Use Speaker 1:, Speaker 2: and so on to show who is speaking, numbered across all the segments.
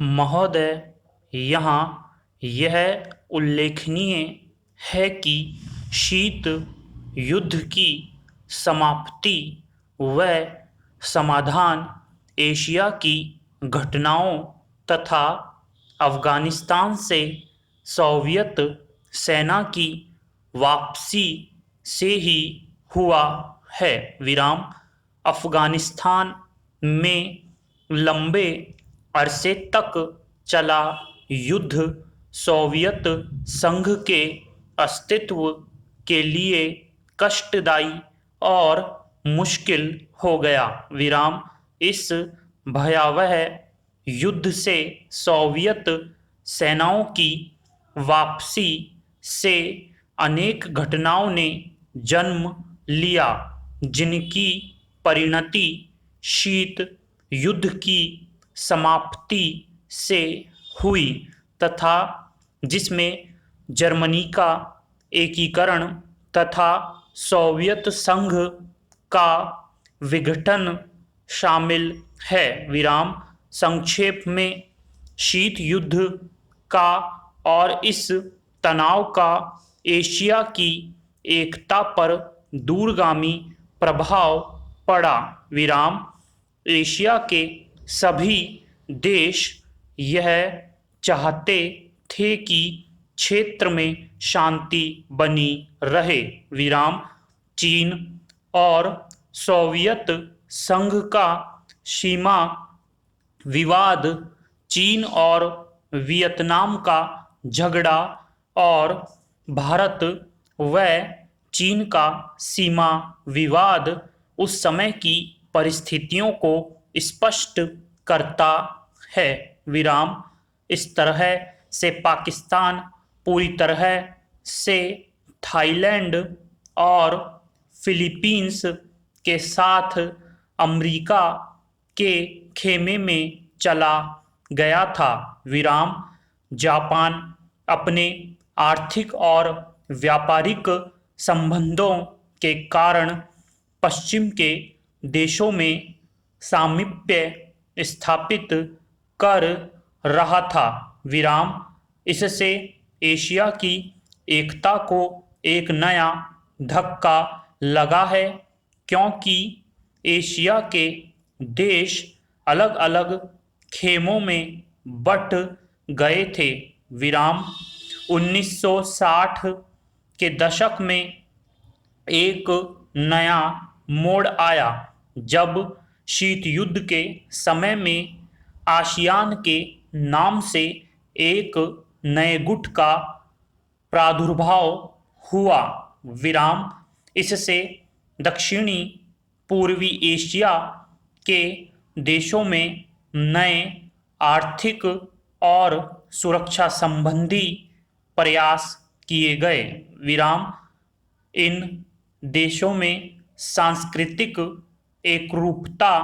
Speaker 1: महोदय, यहाँ यह उल्लेखनीय है कि शीत युद्ध की समाप्ति व समाधान एशिया की घटनाओं तथा अफ़गानिस्तान से सोवियत सेना की वापसी से ही हुआ है। विराम। अफ़गानिस्तान में लंबे अरसे तक चला युद्ध सोवियत संघ के अस्तित्व के लिए कष्टदायी और मुश्किल हो गया। विराम। इस भयावह युद्ध से सोवियत सेनाओं की वापसी से अनेक घटनाओं ने जन्म लिया, जिनकी परिणति शीत युद्ध की समाप्ति से हुई तथा जिसमें जर्मनी का एकीकरण तथा सोवियत संघ का विघटन शामिल है। विराम। संक्षेप में, शीत युद्ध का और इस तनाव का एशिया की एकता पर दूरगामी प्रभाव पड़ा। विराम। एशिया के सभी देश यह चाहते थे कि क्षेत्र में शांति बनी रहे। विराम। चीन और सोवियत संघ का सीमा विवाद, चीन और वियतनाम का झगड़ा और भारत व चीन का सीमा विवाद उस समय की परिस्थितियों को स्पष्ट करता है। विराम। इस तरह से पाकिस्तान पूरी तरह से थाईलैंड और फिलीपींस के साथ अमेरिका के खेमे में चला गया था। विराम। जापान अपने आर्थिक और व्यापारिक संबंधों के कारण पश्चिम के देशों में सामीप्य स्थापित कर रहा था। विराम। इससे एशिया की एकता को एक नया धक्का लगा है, क्योंकि एशिया के देश अलग अलग खेमों में बट गए थे। विराम। 1960 के दशक में एक नया मोड़ आया, जब शीत युद्ध के समय में आसियान के नाम से एक नए गुट का प्रादुर्भाव हुआ। विराम। इससे दक्षिणी पूर्वी एशिया के देशों में नए आर्थिक और सुरक्षा संबंधी प्रयास किए गए। विराम। इन देशों में सांस्कृतिक एकरूपता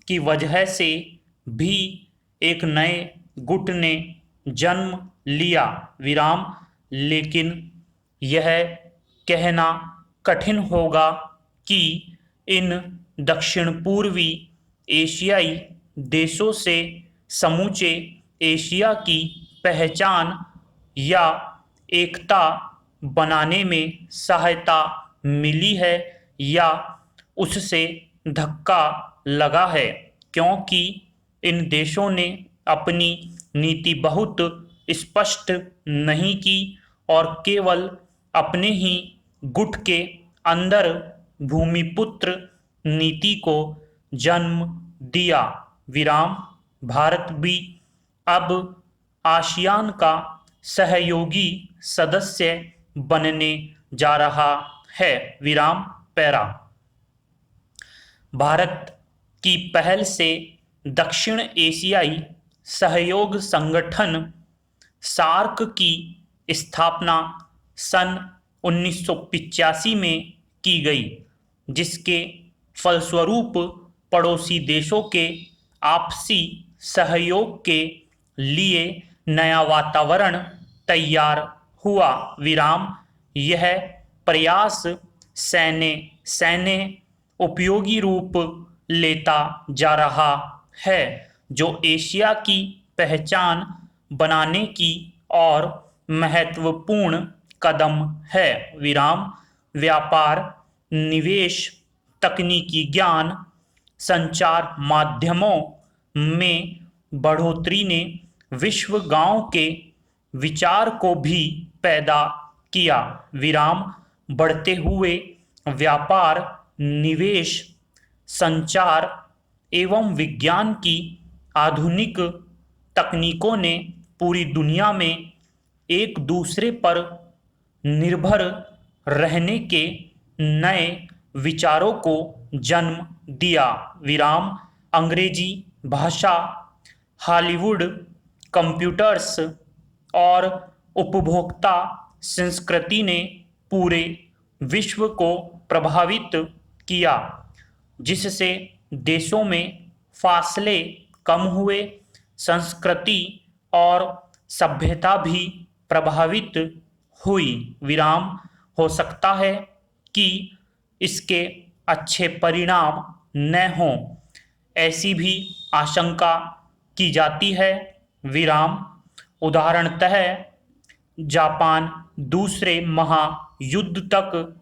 Speaker 1: की वजह से भी एक नए गुट ने जन्म लिया। विराम। लेकिन यह कहना कठिन होगा कि इन दक्षिण पूर्वी एशियाई देशों से समूचे एशिया की पहचान या एकता बनाने में सहायता मिली है या उससे धक्का लगा है, क्योंकि इन देशों ने अपनी नीति बहुत स्पष्ट नहीं की और केवल अपने ही गुट के अंदर भूमिपुत्र नीति को जन्म दिया। विराम। भारत भी अब आसियान का सहयोगी सदस्य बनने जा रहा है। विराम। पैरा। भारत की पहल से दक्षिण एशियाई सहयोग संगठन सार्क की स्थापना सन 1985 में की गई, जिसके फलस्वरूप पड़ोसी देशों के आपसी सहयोग के लिए नया वातावरण तैयार हुआ। विराम। यह प्रयास सैन्य उपयोगी रूप लेता जा रहा है, जो एशिया की पहचान बनाने की और महत्वपूर्ण कदम है। विराम व्यापार, निवेश, तकनीकी ज्ञान, संचार माध्यमों में बढ़ोतरी ने विश्व गांव के विचार को भी पैदा किया। विराम बढ़ते हुए व्यापार, निवेश, संचार एवं विज्ञान की आधुनिक तकनीकों ने पूरी दुनिया में एक दूसरे पर निर्भर रहने के नए विचारों को जन्म दिया। विराम अंग्रेजी भाषा, हॉलीवुड, कंप्यूटर्स और उपभोक्ता संस्कृति ने पूरे विश्व को प्रभावित किया, जिससे देशों में फासले कम हुए, संस्कृति और सभ्यता भी प्रभावित हुई। विराम हो सकता है कि इसके अच्छे परिणाम न हों, ऐसी भी आशंका की जाती है। विराम उदाहरणतः जापान दूसरे महायुद्ध तक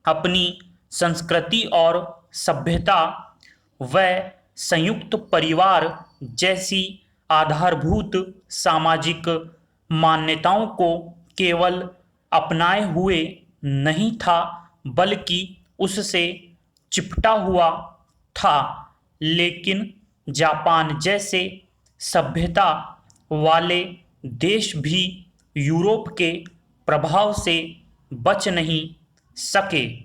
Speaker 1: अपनी संस्कृति और सभ्यता व संयुक्त परिवार जैसी आधारभूत सामाजिक मान्यताओं को केवल अपनाए हुए नहीं था, बल्कि उससे चिपटा हुआ था। लेकिन जापान जैसे सभ्यता वाले देश भी यूरोप के प्रभाव से बच नहीं सके।